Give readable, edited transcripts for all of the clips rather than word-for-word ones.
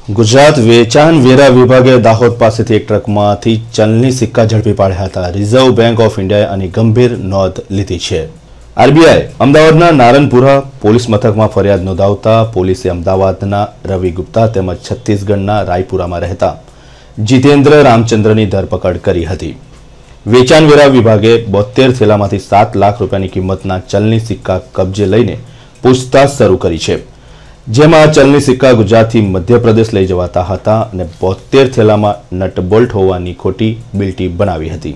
ગુજરાત વેચાણ વેરા વિભાગે દાહોદ પાસેથી એક ટ્રકમાંથી ચલણી સિક્કા ઝડપી પાડ્યા હતા। રિઝર્વ બેંક ઓફ ઇન્ડિયાએ આની ગંભીર નોંધ લીધી છે। આરબીઆઈ અમદાવાદના નારણપુરા પોલીસ મથકમાં ફરિયાદ નોંધાવતા પોલીસે અમદાવાદના રવિ ગુપ્તા તેમજ છત્તીસગઢના રાયપુરામાં રહેતા જીતેન્દ્ર રામચંદ્રની ધરપકડ કરી હતી। વેચાણ વેરા વિભાગે 72 થેલામાંથી 7 લાખ રૂપિયાની કિંમતના ચલણી સિક્કા કબજે લઈને પૂછતાછ શરૂ કરી છે। જેમાં ચલણી સિક્કા ગુજરાતથી મધ્યપ્રદેશ લઈ જવાતા હતા અને 72 થેલામાં નટ બોલ્ટ હોવાની ખોટી બિલ્ટી બનાવી હતી।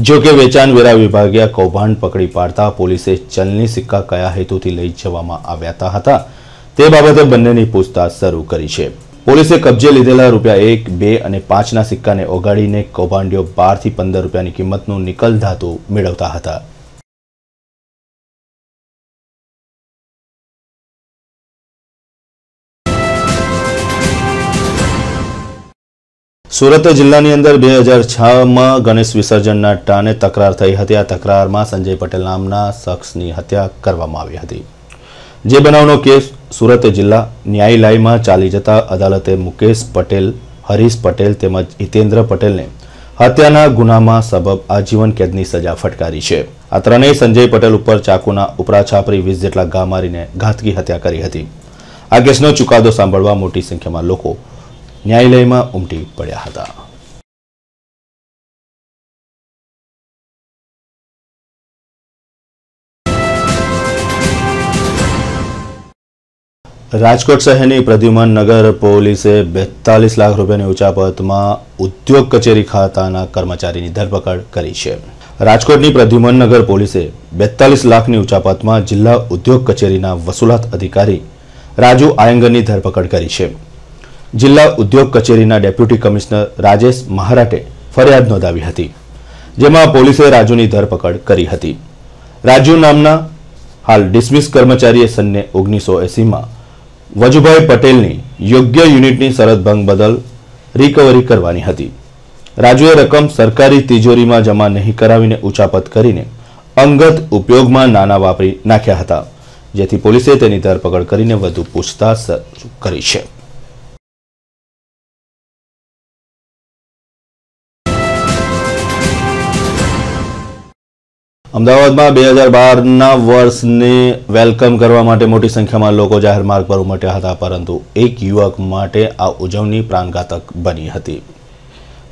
જો કે વેચાણ વેરા વિભાગે કૌભાંડ પકડી પાડતા પોલીસે ચલણી સિક્કા કયા હેતુથી લઈ જવામાં આવ્યા હતા તે બાબતે બંનેની પૂછતાછ શરૂ કરી છે। પોલીસે કબજે લીધેલા રૂપિયા 1, 2 અને 5ના સિક્કાને ઓગાળીને કૌભાંડીઓ 12 થી 15 રૂપિયાની કિંમતનું નિકલ ધાતુ મેળવતા હતા। સુરત જિલ્લાની અંદર 2006માં ગણેશ વિસર્જનના ટાણે તકરાર થઈ હતી। આ તકરારમાં સંજય પટેલ નામના શખ્સની હત્યા કરવામાં આવી હતી। જે બનાવનો કેસ સુરત જિલ્લા ન્યાયાલયમાં ચાલી જતા અદાલતે મુકેશ પટેલ, હરીશ પટેલ તેમજ હિતેન્દ્ર પટેલને હત્યાના ગુનામાં સબબ આજીવન કેદની સજા ફટકારી છે। આ ત્રણેય સંજય પટેલ ઉપર ચાકુના ઉપરા છાપરી 20 જેટલા ઘા મારીને ઘાતકી હત્યા કરી હતી। આ કેસનો ચુકાદો સાંભળવા મોટી સંખ્યામાં લોકો ન્યાયાલયમાં ઉમટી પડ્યા હતા। રાજકોટ શહેરની પ્રદ્યુમન નગર પોલીસે 42 લાખ રૂપિયાની ઉચાપતમાં ઉદ્યોગ કચેરી ખાતાના કર્મચારીની ધરપકડ કરી છે। રાજકોટની પ્રદ્યુમન નગર પોલીસે 42 લાખની ઉચાપતમાં જિલ્લા ઉદ્યોગ કચેરીના વસૂલાત અધિકારી રાજુ આયંગરની ધરપકડ કરી છે। જિલ્લા ઉદ્યોગ કચેરીના ડેપ્યુટી કમિશનર રાજેશ મહારાટે ફરિયાદ નોંધાવી હતી, જેમાં પોલીસે રાજુની ધરપકડ કરી હતી। રાજુ નામના હાલ ડિસમિસ કર્મચારીએ સનને 1980માં વજુભાઈ પટેલની યોગ્ય યુનિટની શરત ભંગ બદલ રિકવરી કરવાની હતી। રાજુએ રકમ સરકારી તિજોરીમાં જમા નહીં કરાવીને ઉચાપત કરીને અંગત ઉપયોગમાં નાણાં વાપરી નાખ્યા હતા, જેથી પોલીસે તેની ધરપકડ કરીને વધુ પૂછતાછ કરી છે। અમદાવાદમાં 2012ના વર્ષને વેલકમ કરવા માટે મોટી સંખ્યામાં લોકો જાહેર માર્ગ પર ઉમટ્યા હતા, પરંતુ એક યુવક માટે આ ઉજવણી પ્રાણઘાતક બની હતી।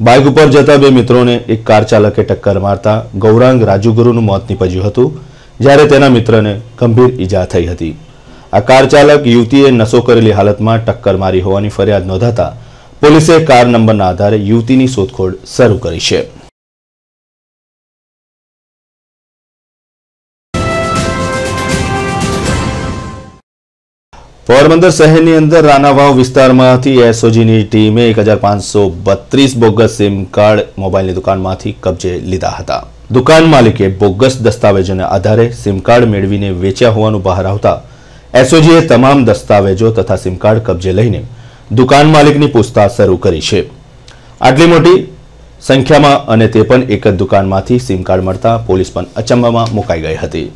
બાઇક ઉપર જતા બે મિત્રોને એક કાર ચાલકે ટક્કર મારતા ગૌરાંગ રાજુગુરુનું મોત નીપજ્યું હતું, જ્યારે તેના મિત્રને ગંભીર ઈજા થઈ હતી। આ કાર ચાલક યુવતીએ નશો કરેલી હાલતમાં ટક્કર મારી હોવાની ફરિયાદ નોંધાતા પોલીસે કાર નંબરના આધારે યુવતીની શોધખોળ શરૂ કરી છે। પોરબંદર શહેરની અંદર રાણાવાવ વિસ્તારમાંથી એસઓજીની ટીમે 1532 બોગસ સિમ કાર્ડ મોબાઈલની દુકાનમાંથી કબજે લીધા હતા। દુકાન માલિકે બોગસ દસ્તાવેજોના આધારે સિમ કાર્ડ મેળવીને વેચ્યા હોવાનું બહાર આવતા એસઓજીએ તમામ દસ્તાવેજો તથા સિમ કાર્ડ કબજે લઈને દુકાન માલિકની પૂછતાછ શરૂ કરી છે। આટલી મોટી સંખ્યામાં અને તે પણ એક જ દુકાનમાંથી સિમ કાર્ડ મળતા પોલીસ પણ અચંબામાં મુકાઈ ગઈ હતી।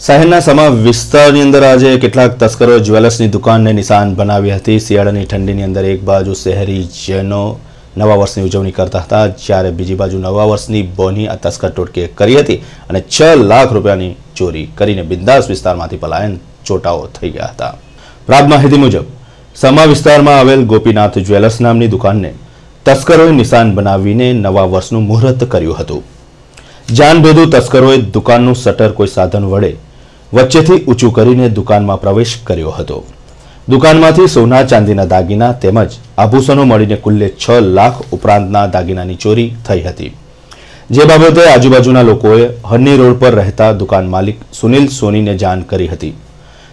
શહેરના સમા વિસ્તારની અંદર આજે કેટલાક તસ્કરો જ્વેલર્સની દુકાનને નિશાન બનાવી હતી। શિયાળાની ઠંડીની અંદર એક બાજુ શહેરીજનો નવા વર્ષની ઉજવણી કરતા હતા, જ્યારે બીજી બાજુ નવા વર્ષની બોની આ તસ્કર ટોળકીએ કરી હતી અને 6 લાખ રૂપિયાની ચોરી કરીને બિંદાસ વિસ્તારમાંથી પલાયન ચોટાઓ થઈ ગયા હતા। પ્રાપ્ત માહિતી મુજબ સમા વિસ્તારમાં આવેલ ગોપીનાથ જ્વેલર્સ નામની દુકાનને તસ્કરોએ નિશાન બનાવીને નવા વર્ષનું મુહૂર્ત કર્યું હતું। જાનભેદુ તસ્કરોએ દુકાનનું શટર કોઈ સાધન વડે વચ્ચેથી ઊંચું કરીને દુકાનમાં પ્રવેશ કર્યો હતો। દુકાનમાંથી સોના ચાંદીના દાગીના તેમજ આભૂષણો મળીને કુલ્લે 6 લાખ ઉપરાંતના દાગીનાની ચોરી થઈ હતી, જે બાબતે આજુબાજુના લોકોએ હરની રોડ પર રહેતા દુકાન માલિક સુનિલ સોનીને જાણ કરી હતી।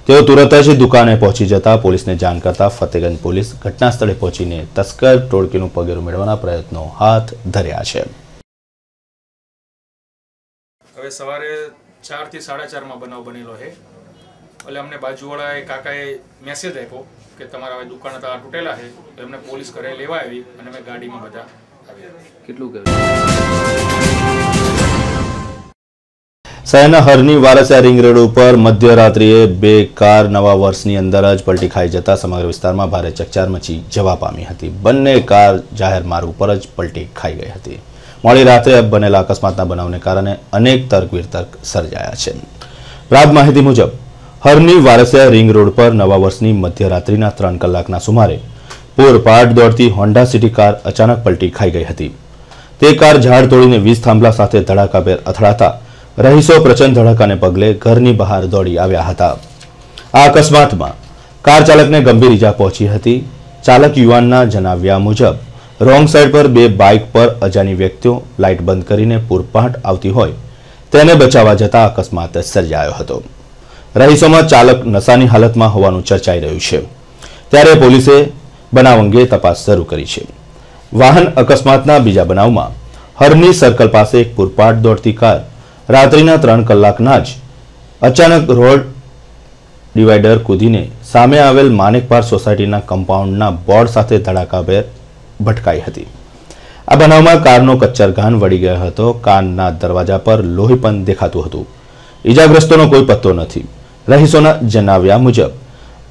તેઓ તુરંત જ દુકાને પહોંચી જતા પોલીસને જાણ કરતા ફતેગંજ પોલીસ ઘટના સ્થળે પહોંચીને તસ્કર ટોળકીનું પગેરું મેળવવાના પ્રયત્નો હાથ ધર્યા છે। હવે સવારે 4 થી 4:30માં બનાવ બનેલો છે। એટલે અમને બાજુવાળા કાકાએ મેસેજ આપ્યો કે તમારા દુકાન હતા તૂટેલા છે, તો એમને પોલીસ ઘરે લેવા આવી અને અમે ગાડીમાં બધા કેટલું કહેવાય? શહેરના હરની વારસિયા રિંગ રોડ ઉપર મધ્યરાત્રિએ બે કાર નવા વર્ષની અંદર જ પલટી ખાઈ જતા સમગ્ર વિસ્તારમાં ભારે ચકચાર મચી જવા પામી હતી. બંને કાર જાહેર માર્ગ ઉપર જ પલટી ખાઈ ગઈ હતી. મોડી રાત્રે બનેલા અકસ્માતના બનાવને કારણે અનેક તર્ક વિતર્ક સર્જાયા છે. પ્રાપ્ત માહિતી મુજબ હરની વારસિયા રિંગ રોડ પર નવા વર્ષની મધ્યરાત્રિના 3 કલાકના સુમારે પૂરપાટ દોડતી હોન્ડા સિટી કાર અચાનક પલટી ખાઈ ગઈ હતી. તે કાર ઝાડ તોડીને વીજ થાંભલા સાથે ધડાકાભેર અથડાતા રહીશો પ્રચંડ ધડાકાને પગલે ઘરની બહાર દોડી આવ્યા હતા. આ અકસ્માતમાં કાર ચાલકને ગંભીર ઈજા પહોંચી હતી. ચાલક યુવાનના જણાવ્યા મુજબ રોંગ સાઈડ પર બે બાઇક પર અજાણી વ્યક્તિઓ લાઇટ બંધ કરીને પૂરપાટ આવતી હોય તેને બચાવવા જતા અકસ્માત સર્જાયો હતો. રહીશોમાં ચાલક નશાની હાલતમાં હોવાનું ચર્ચાઈ રહ્યું છે. ત્યારે પોલીસે બનાવ અંગે તપાસ શરૂ કરી છે. વાહન અકસ્માતના બીજા બનાવમાં હરની સર્કલ પાસે એક પૂરપાટ દોડતી કાર રાત્રિના 3 કલાકના જ અચાનક રોડ ડિવાઈડર કૂદીને સામે આવેલ માનેકપાર સોસાયટીના કમ્પાઉન્ડના બોર્ડ સાથે ધડાકાભેર ભટકાઈ હતી. આ બનાવમાં કારનો કચ્ચરઘાન વળી ગયો હતો. કારના દરવાજા પર લોહી પણ દેખાતું હતું. ઈજાગ્રસ્તોનો કોઈ પત્તો નથી. રહીશોના જણાવ્યા મુજબ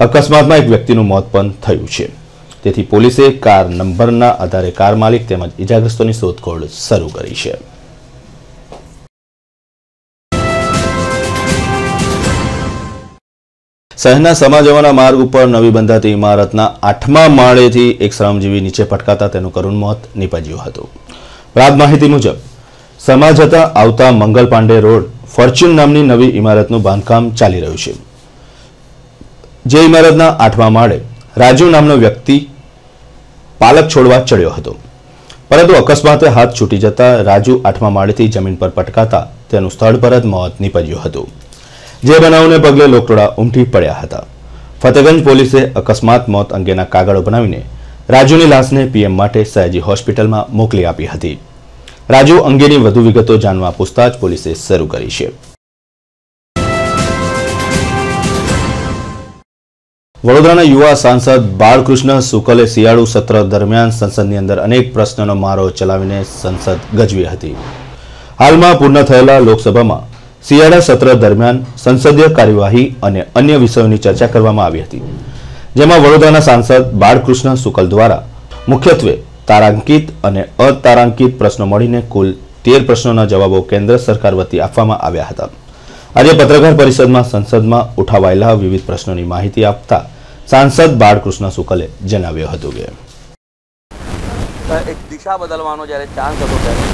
અકસ્માતમાં એક વ્યક્તિનું મોત પણ થયું છે. તેથી પોલીસે કાર નંબરના આધારે કાર માલિક તેમજ ઈજાગ્રસ્તોની શોધખોળ શરૂ કરી છે. શહેરના સમાજવાના માર્ગ ઉપર નવી બંધાતી ઇમારતના 8મા માળેથી એક શ્રમજીવી નીચે પટકાતા તેનું કરુણ મોત નીપજ્યું હતું. પ્રાપ્ત માહિતી મુજબ સમાજતા આવતા મંગલ પાંડે રોડ ફોર્ચ્યુન નામની નવી ઇમારતનું બાંધકામ ચાલી રહ્યું છે. જે ઇમારતના 8મા માળે રાજુ નામનો વ્યક્તિ પાલક છોડવા ચડ્યો હતો, પરંતુ અકસ્માતે હાથ છૂટી જતા રાજુ 8મા માળેથી જમીન પર પટકાતા તેનું સ્થળ પર જ મોત નીપજ્યું હતું. જે બનાવને પગલે લોકટોળા ઉમટી પડ્યા હતા. ફતેગંજ પોલીસે અકસ્માત મોત અંગેના કાગળો બનાવીને રાજુની લાશને પીએમ માટે સયાજી હોસ્પિટલમાં મોકલી આપી હતી. રાજુ અંગેની વધુ વિગતો જાણવા પૂછતાછ પોલીસે શરૂ કરી છે. વડોદરાના યુવા સાંસદ બાળકૃષ્ણ શુકલે શિયાળુ સત્ર દરમિયાન સંસદની અંદર અનેક પ્રશ્નોનો મારો ચલાવીને સંસદ ગજવી હતી. હાલમાં પૂર્ણ થયેલા લોકસભામાં શિયાળા સત્ર દરમિયાન સંસદીય કાર્યવાહી અને અન્ય વિષયોની ચર્ચા કરવામાં આવી હતી. જેમાં વડોદરાના સાંસદ બાળકૃષ્ણ શુકલ દ્વારા મુખ્યત્વે તારાંકિત અને અતારાંકિત પ્રશ્નો મળીને કુલ 13 પ્રશ્નોના જવાબો કેન્દ્ર સરકાર વતી આપવામાં આવ્યા હતા. આજે પત્રકાર પરિષદમાં સંસદમાં ઉઠાવાયેલા વિવિધ પ્રશ્નોની માહિતી આપતા સાંસદ બાળકૃષ્ણ શુકલે જણાવ્યું હતું કે એક દિશા બદલવાનો જ્યારે ચાન્સ હતો ત્યારે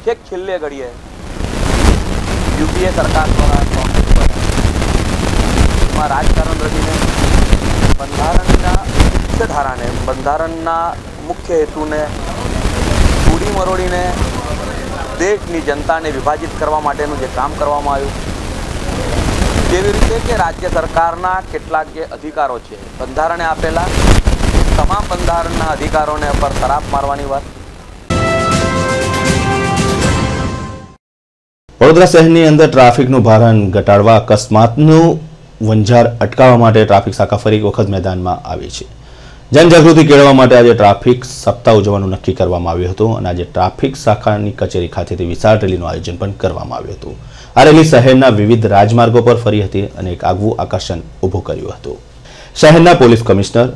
છેક છેલ્લે ઘડીએ યુપીએ સરકાર દ્વારા કોંગ્રેસ રાજકારણ રચીને બંધારણના મુખ્ય ધારાને બંધારણના મુખ્ય હેતુને તોડી મરોડીને દેશની જનતાને વિભાજિત કરવા માટેનું જે કામ કરવામાં આવ્યું, જેવી રીતે કે રાજ્ય સરકારના કેટલાક જે અધિકારો છે બંધારણે આપેલા તમામ બંધારણના અધિકારોને પર તરાપ મારવાની વાત. વડોદરા શહેરની અંદર ટ્રાફિકનું ભારણ ઘટાડવા અકસ્માતનું વંજાર અટકાવવા માટે ટ્રાફિક શાખા ફરી વખત મેદાનમાં આવી છે. જનજાગૃતિ કેળવવા માટે આજે ટ્રાફિક સપ્તાહ ઉજવવાનું નક્કી કરવામાં આવ્યું હતું અને આજે ટ્રાફિક શાખાની કચેરી ખાતેથી વિશાળ રેલીનું આયોજન પણ કરવામાં આવ્યું હતું. આ રેલી શહેરના વિવિધ રાજમાર્ગો પર ફરી હતી અને એક આગવું આકર્ષણ ઊભું કર્યું હતું. શહેરના પોલીસ કમિશનર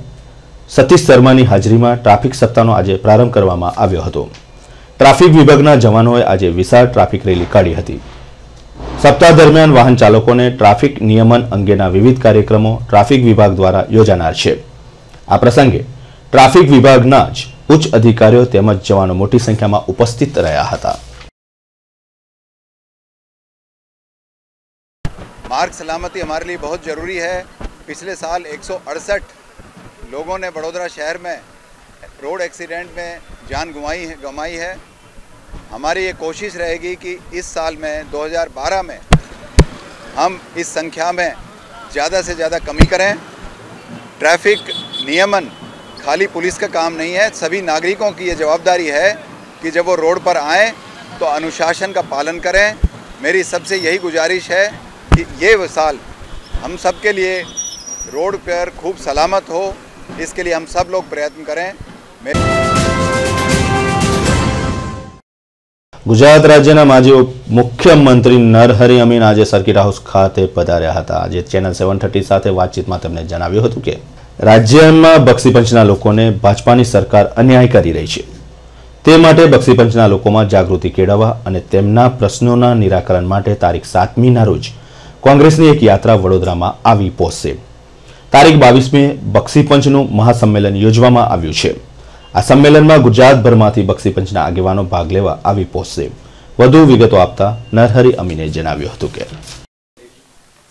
સતીશ શર્માની હાજરીમાં ટ્રાફિક સપ્તાહનો આજે પ્રારંભ કરવામાં આવ્યો હતો. ટ્રાફિક વિભાગના જવાનોએ આજે વિશાળ ટ્રાફિક રેલી કાઢી હતી. સપ્તાહ દરમિયાન વાહન ચાલકોને ટ્રાફિક નિયમન અંગેના વિવિધ કાર્યક્રમો ટ્રાફિક વિભાગ દ્વારા યોજાનાર છે. આ પ્રસંગે ટ્રાફિક વિભાગના જ ઉચ્ચ અધિકારીઓ તેમજ જવાનો મોટી સંખ્યામાં ઉપસ્થિત રહ્યા હતા. मार्ग सलामती हमारे लिए बहुत ज़रूरी है. पिछले साल 168 लोगों ने बड़ौदा शहर में रोड एक्सीडेंट में जान गंवाई है. हमारी ये कोशिश रहेगी कि इस साल में 2012 में हम इस संख्या में ज़्यादा से ज़्यादा कमी करें. ट्रैफिक नियमन खाली पुलिस का काम नहीं है, सभी नागरिकों की ये जवाबदारी है कि जब वो रोड पर आएँ तो अनुशासन का पालन करें. मेरी सबसे यही गुजारिश है कि ये साल हम सब के लिए रोड पर खूब सलामत हो, इसके लिए हम सब लोग प्रयत्न करें. ગુજરાત રાજ્યના માજી મુખ્યમંત્રી નરહરી અમીન આજે સર્કિટ હાઉસ ખાતે પધાર્યા હતા। આજે ચેનલ 730 સાથે વાતચીતમાં તેમણે જણાવ્યું હતું કે રાજ્યમાં બક્ષીપંચના લોકોને ભાજપાની સરકાર અન્યાય કરી રહી છે, તે માટે બક્ષીપંચના લોકોમાં જાગૃતિ કેળવવા અને તેમના પ્રશ્નોના નિરાકરણ માટે તારીખ 7મીના રોજ કોંગ્રેસની એક યાત્રા વડોદરામાં આવી પહોંચશે। તારીખ 22મીએ બક્ષીપંચનું મહાસંમેલન યોજવામાં આવ્યું છે। આ સંમેલનમાં ગુજરાતભરમાંથી બક્ષીપંચના આગેવાનો ભાગ લેવા આવી પહોંચશે। વધુ વિગતો આપતા નરહરી અમીને જણાવ્યું હતું કે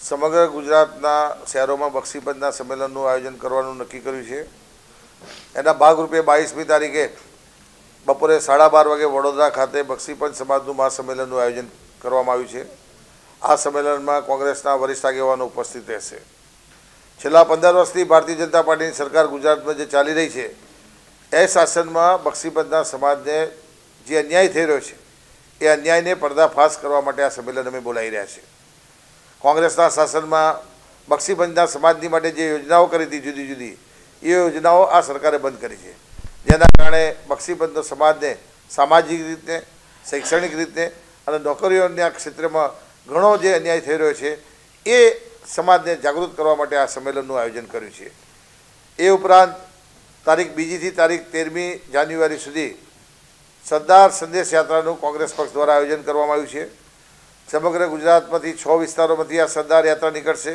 સમગ્ર ગુજરાતના શહેરોમાં બક્ષીપંચના સંમેલનનું આયોજન કરવાનું નક્કી કર્યું છે। એના ભાગરૂપે 22મી તારીખે બપોરે 12:30 વાગે વડોદરા ખાતે બક્ષીપંચ સમાજનું મહાસંમેલનનું આયોજન કરવામાં આવ્યું છે। આ સંમેલનમાં કોંગ્રેસના વરિષ્ઠ આગેવાનો ઉપસ્થિત રહેશે। છેલ્લા 15 વર્ષથી ભારતીય જનતા પાર્ટીની સરકાર ગુજરાતમાં જે ચાલી રહી છે એ શાસનમાં બક્ષીપંચના સમાજને જે અન્યાય થઈ રહ્યો છે એ અન્યાયને પર્દાફાશ કરવા માટે આ સંમેલન અમે બોલાવી રહ્યા છીએ। કોંગ્રેસના શાસનમાં બક્ષીપંચના સમાજની માટે જે યોજનાઓ કરી હતી જુદી જુદી એ યોજનાઓ આ સરકારે બંધ કરી છે, જેના કારણે બક્ષીપંચના સમાજને સામાજિક રીતે, શૈક્ષણિક રીતે અને નોકરીઓના ક્ષેત્રમાં ઘણો જે અન્યાય થઈ રહ્યો છે એ સમાજને જાગૃત કરવા માટે આ સંમેલનનું આયોજન કર્યું છે। એ ઉપરાંત તારીખ 2થી તારીખ 13મી જાન્યુઆરી સુધી સરદાર સંદેશ યાત્રાનું કોંગ્રેસ પક્ષ દ્વારા આયોજન કરવામાં આવ્યું છે। સમગ્ર ગુજરાતમાંથી 6 વિસ્તારોમાંથી આ સરદાર યાત્રા નીકળશે।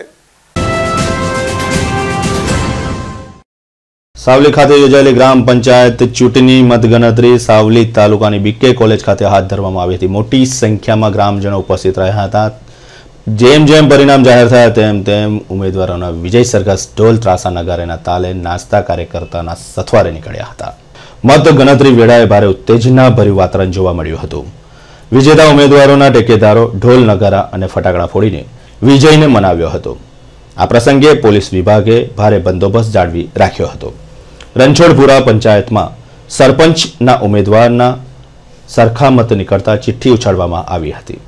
સાવલી ખાતે યોજાયેલી ગ્રામ પંચાયત ચૂંટણી મતગણતરી સાવલી તાલુકાની બીકે કોલેજ ખાતે હાથ ધરવામાં આવી હતી। મોટી સંખ્યામાં ગ્રામજનો ઉપસ્થિત રહ્યા હતા। જેમ જેમ પરિણામ જાહેર થયા તેમ તેમ ઉમેદવારોના વિજય સરઘસ ઢોલ ત્રાસા નગારાના તાલે નાચતા કાર્યકર્તાના સથવારે નીકળ્યા હતા। મત ગણતરી વેળાએ ભારે ઉત્તેજનાભર્યું વાતાવરણ જોવા મળ્યું હતું। વિજેતા ઉમેદવારોના ટેકેદારો ઢોલ નગારા અને ફટાકડા ફોડીને વિજયને મનાવ્યો હતો। આ પ્રસંગે પોલીસ વિભાગે ભારે બંદોબસ્ત જાળવી રાખ્યો હતો। રણછોડપુરા પંચાયતમાં સરપંચના ઉમેદવારના સરખા મત નીકળતા ચિઠ્ઠી ઉછાળવામાં આવી હતી,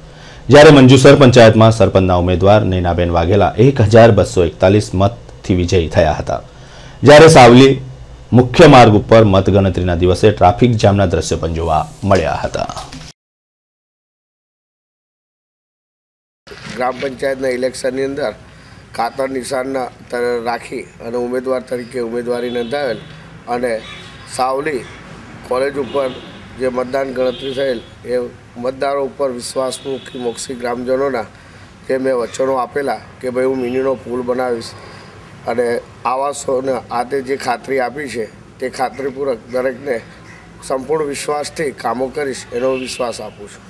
જ્યારે મંજુસર પંચાયતમાં સરપંચના ઉમેદવાર નૈનાબેન વાઘેલા 1241 મતથી વિજયી થયા હતા। જ્યારે સાવલી મુખ્ય માર્ગ ઉપર મતગણતરીના દિવસે ટ્રાફિક જામના દ્રશ્યો પણ જોવા મળ્યા હતા। ગ્રામ પંચાયતના ઇલેક્શનની અંદર કાતર નિશાનના રાખી અને ઉમેદવાર તરીકે ઉમેદવારી નોંધાવેલ અને સાવલી કોલેજ ઉપર જે મતદાન ગણતરી થયેલ એ મતદારો ઉપર વિશ્વાસમુખી મોક્ષી ગ્રામજનોના જે મેં વચનો આપેલા કે ભાઈ હું મિનીનો પુલ બનાવીશ અને આવાસોને આતે જે ખાતરી આપી છે તે ખાતરીપૂર્વક દરેકને સંપૂર્ણ વિશ્વાસથી કામો કરીશ એનો વિશ્વાસ આપું છું।